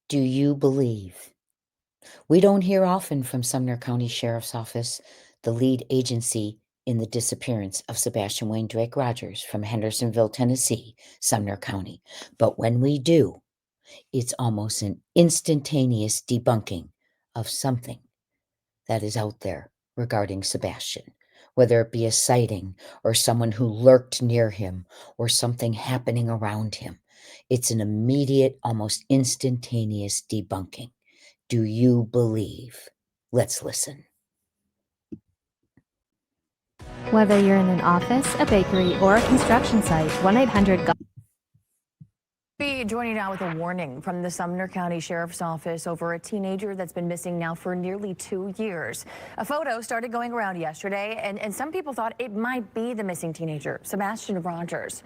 Do you believe? We don't hear often from Sumner County Sheriff's Office, the lead agency in the disappearance of Sebastian Wayne Drake Rogers from Hendersonville, Tennessee, Sumner County. But when we do, it's almost an instantaneous debunking of something that is out there regarding Sebastian, whether it be a sighting or someone who lurked near him or something happening around him. It's an immediate, almost instantaneous debunking. Do you believe? Let's listen. Whether you're in an office, a bakery, or a construction site, 1-800-GO. Be joining now with a warning from the Sumner County Sheriff's Office over a teenager that's been missing now for nearly 2 years. A photo started going around yesterday, and some people thought it might be the missing teenager, Sebastian Rogers.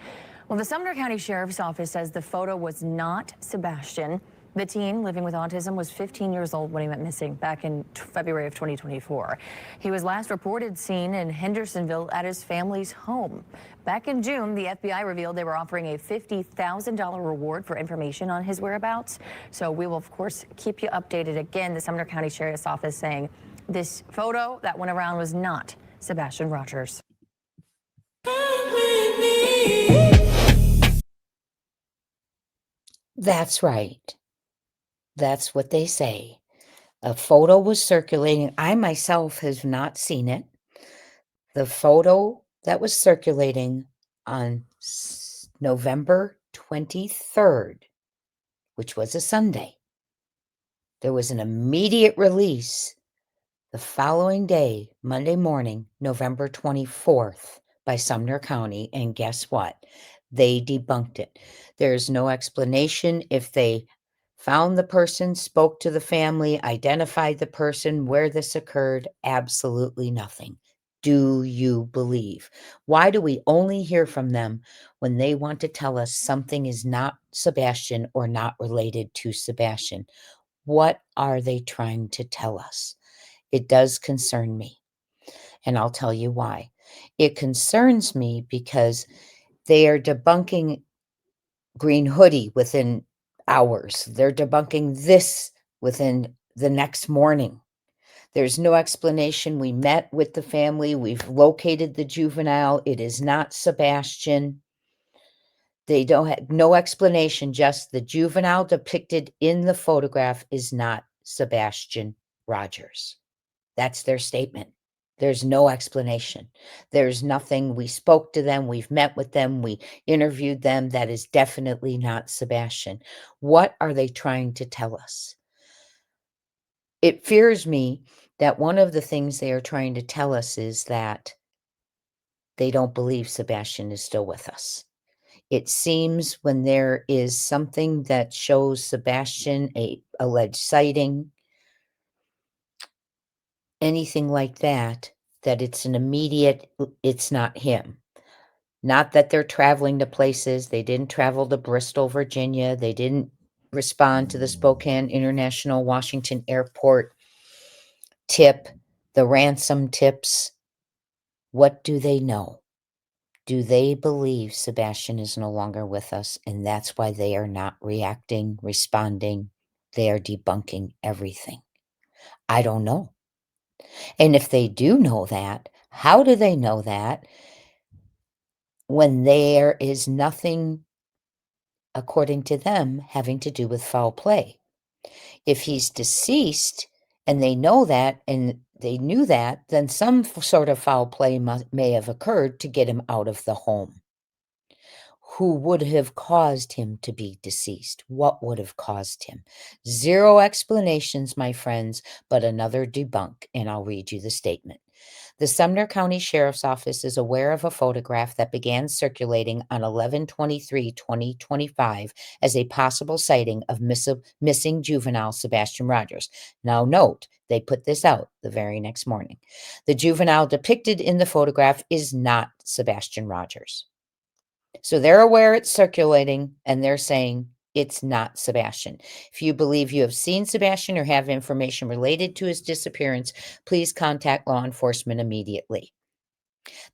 Well, the Sumner County Sheriff's Office says the photo was not Sebastian. The teen living with autism was 15 years old when he went missing back in February of 2024. He was last reported seen in Hendersonville at his family's home. Back in June, the FBI revealed they were offering a $50,000 reward for information on his whereabouts. So we will, of course, keep you updated. Again, the Sumner County Sheriff's Office saying this photo that went around was not Sebastian Rogers. That's right. That's what they say. A photo was circulating. I myself have not seen it. The photo that was circulating on November 23rd, which was a Sunday, there was an immediate release the following day, Monday morning, November 24th, by Sumner County. And guess what? They debunked it. There's no explanation if they found the person, spoke to the family, identified the person, where this occurred. Absolutely nothing. Do you believe? Why do we only hear from them when they want to tell us something is not Sebastian or not related to Sebastian? What are they trying to tell us? It does concern me, and I'll tell you why. It concerns me because they are debunking green hoodie within hours. They're debunking this within the next morning. There's no explanation. We met with the family. We've located the juvenile. It is not Sebastian. They don't have no explanation, just the juvenile depicted in the photograph is not Sebastian Rogers. That's their statement. There's no explanation. There's nothing. We spoke to them. We've met with them. We interviewed them. That is definitely not Sebastian. What are they trying to tell us? It fears me that one of the things they are trying to tell us is that they don't believe Sebastian is still with us. It seems when there is something that shows Sebastian, a alleged sighting, anything like that, that it's an immediate, it's not him. Not that they're traveling to places. They didn't travel to Bristol, Virginia. They didn't respond to the Spokane International Washington Airport tip, the ransom tips. What do they know? Do they believe Sebastian is no longer with us, and that's why they are not reacting, responding? They are debunking everything. I don't know. And if they do know that, how do they know that when there is nothing, according to them, having to do with foul play? If he's deceased and they know that and they knew that, then some sort of foul play may have occurred to get him out of the home. Who would have caused him to be deceased? What would have caused him? Zero explanations, my friends, but another debunk, and I'll read you the statement. The Sumner County Sheriff's Office is aware of a photograph that began circulating on 11/23/2025 as a possible sighting of missing juvenile Sebastian Rogers. Now note, they put this out the very next morning. The juvenile depicted in the photograph is not Sebastian Rogers. So they're aware it's circulating and they're saying it's not Sebastian. If you believe you have seen Sebastian or have information related to his disappearance, please contact law enforcement immediately.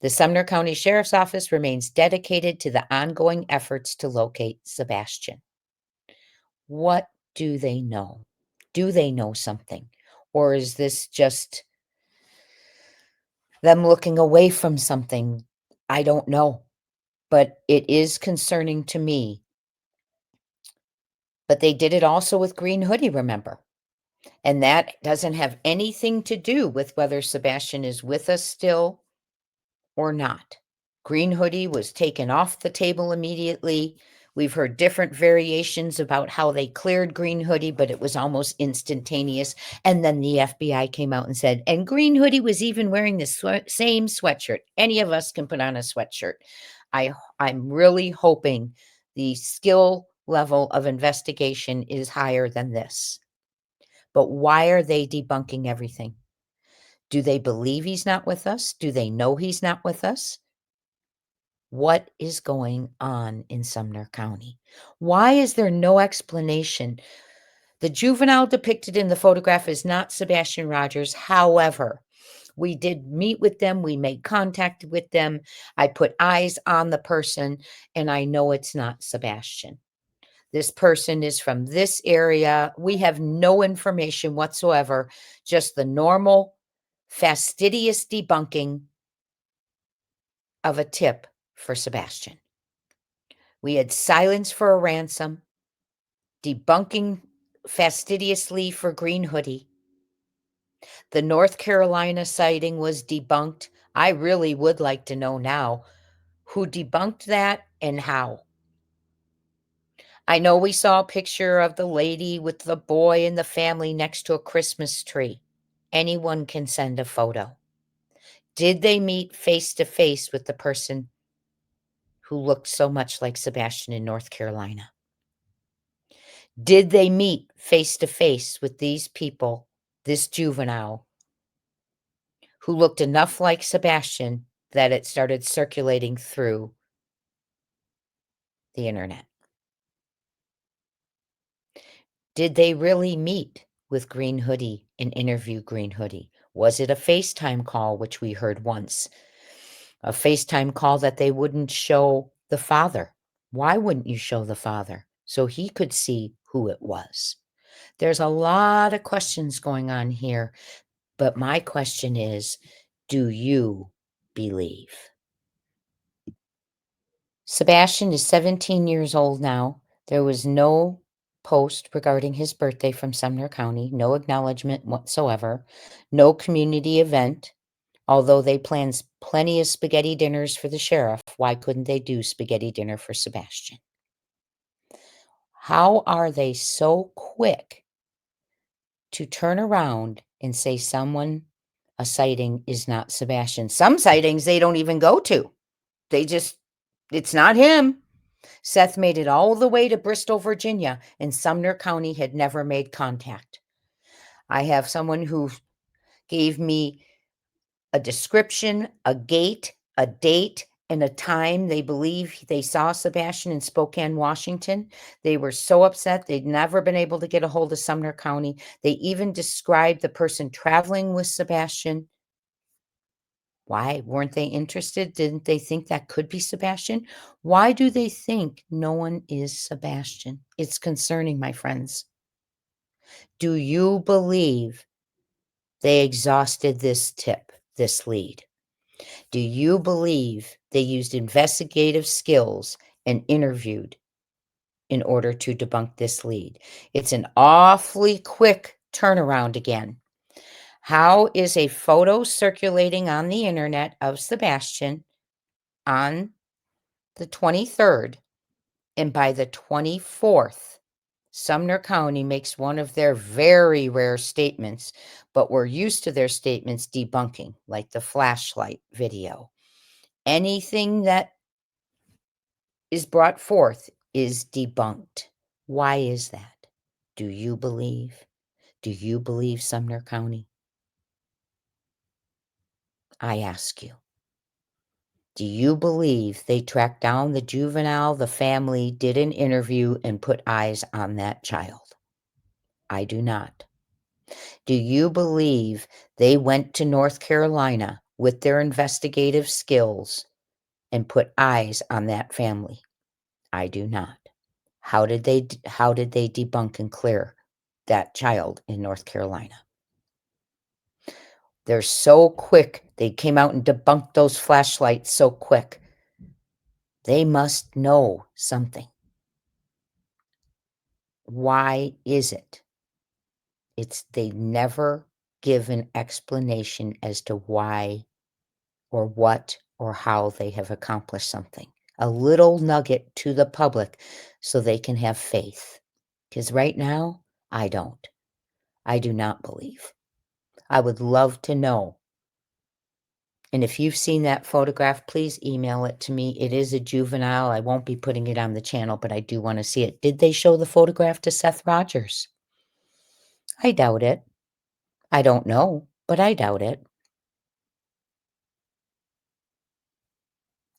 The Sumner County Sheriff's Office remains dedicated to the ongoing efforts to locate Sebastian. What do they know? Do they know something? Or is this just them looking away from something? I don't know. But it is concerning to me. But they did it also with Green Hoodie, remember? And that doesn't have anything to do with whether Sebastian is with us still or not. Green Hoodie was taken off the table immediately. We've heard different variations about how they cleared Green Hoodie, but it was almost instantaneous. And then the FBI came out and said, and Green Hoodie was even wearing the same sweatshirt. Any of us can put on a sweatshirt. I'm really hoping the skill level of investigation is higher than this. But why are they debunking everything? Do they believe he's not with us? Do they know he's not with us? What is going on in Sumner County? Why is there no explanation? The juvenile depicted in the photograph is not Sebastian Rogers. However, we did meet with them. We made contact with them. I put eyes on the person, and I know it's not Sebastian. This person is from this area. We have no information whatsoever, just the normal, fastidious debunking of a tip for Sebastian. We had silence for a ransom, debunking fastidiously for Green Hoodie. The North Carolina sighting was debunked. I really would like to know now who debunked that and how. I know we saw a picture of the lady with the boy and the family next to a Christmas tree. Anyone can send a photo. Did they meet face to face with the person who looked so much like Sebastian in North Carolina? Did they meet face to face with these people, this juvenile, who looked enough like Sebastian that it started circulating through the internet? Did they really meet with Green Hoodie and interview Green Hoodie? Was it a FaceTime call, which we heard once? A FaceTime call that they wouldn't show the father. Why wouldn't you show the father? So he could see who it was. There's a lot of questions going on here, but my question is, do you believe? Sebastian is 17 years old now. There was no post regarding his birthday from Sumner County, no acknowledgement whatsoever, no community event. Although they planned plenty of spaghetti dinners for the sheriff, why couldn't they do spaghetti dinner for Sebastian? How are they so quick to turn around and say a sighting is not Sebastian? Some sightings they don't even go to. It's not him. Seth made it all the way to Bristol, Virginia, and Sumner County had never made contact. I have someone who gave me a description, a gate, a date, and a time they believe they saw Sebastian in Spokane, Washington. They were so upset. They'd never been able to get a hold of Sumner County. They even described the person traveling with Sebastian. Why weren't they interested? Didn't they think that could be Sebastian? Why do they think no one is Sebastian? It's concerning, my friends. Do you believe they exhausted this tip, this lead? Do you believe they used investigative skills and interviewed in order to debunk this lead? It's an awfully quick turnaround again. How is a photo circulating on the internet of Sebastian on the 23rd, and by the 24th, Sumner County makes one of their very rare statements, but we're used to their statements debunking, like the flashlight video. Anything that is brought forth is debunked. Why is that? Do you believe? Do you believe Sumner County? I ask you. Do you believe they tracked down the juvenile, the family, did an interview, and put eyes on that child? I do not. Do you believe they went to North Carolina with their investigative skills and put eyes on that family? I do not. How did they debunk and clear that child in North Carolina. They're so quick. They came out and debunked those flashlights so quick. They must know something. Why is it? They never give an explanation as to why or what or how they have accomplished something. A little nugget to the public so they can have faith. Because right now, I don't. I do not believe. I would love to know. And if you've seen that photograph, please email it to me. It is a juvenile. I won't be putting it on the channel, but I do want to see it. Did they show the photograph to Seth Rogers? I doubt it. I don't know, but I doubt it.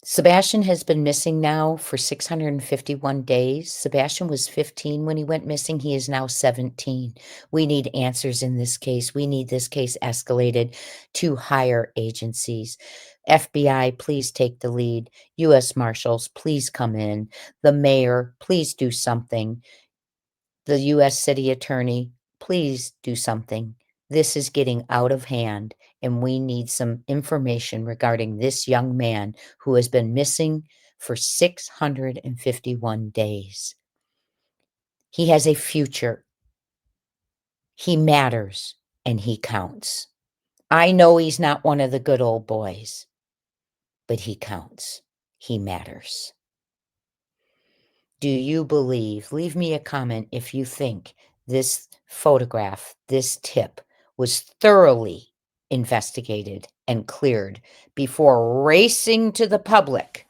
Sebastian has been missing now for 651 days. Sebastian was 15 when he went missing. He is now 17. We need answers in this case. We need this case escalated to higher agencies. FBI, please take the lead. U.S. Marshals, please come in. The mayor, please do something. The U.S. City Attorney, please do something. This is getting out of hand, and we need some information regarding this young man who has been missing for 651 days. He has a future. He matters, and he counts. I know he's not one of the good old boys, but he counts. He matters. Do you believe? Leave me a comment if you think this photograph, this tip, was thoroughly investigated and cleared before racing to the public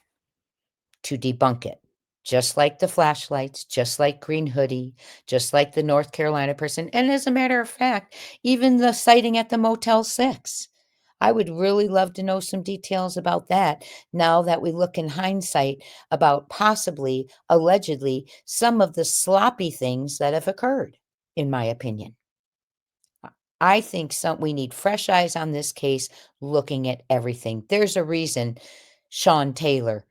to debunk it. Just like the flashlights, just like Green Hoodie, just like the North Carolina person. And as a matter of fact, even the sighting at the Motel 6. I would really love to know some details about that now that we look in hindsight about possibly, allegedly, some of the sloppy things that have occurred, in my opinion. I think we need fresh eyes on this case, looking at everything. There's a reason Sean Taylor,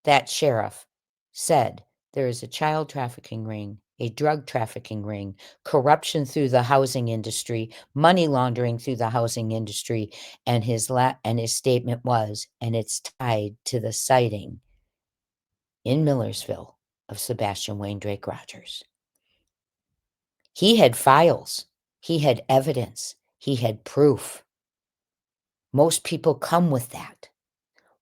that sheriff, said there is a child trafficking ring, a drug trafficking ring, corruption through the housing industry, money laundering through the housing industry, and his statement was, and it's tied to the sighting in Millersville of Sebastian Wayne Drake Rogers. He had files, he had evidence, he had proof. Most people come with that.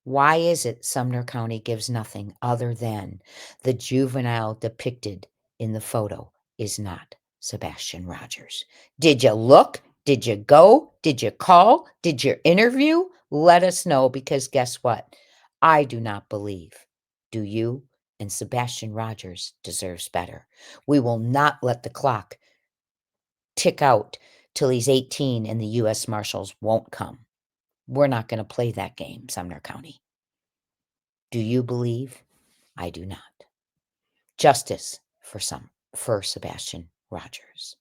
Why is it Sumner County gives nothing other than the juvenile depicted in the photo is not Sebastian Rogers? Did you look? Did you go? Did you call? Did you interview? Let us know, because guess what? I do not believe. Do you? And Sebastian Rogers deserves better. We will not let the clock tick out till he's 18 and the U.S. Marshals won't come. We're not going to play that game, Sumner County. Do you believe? I do not. Justice for Sebastian Rogers.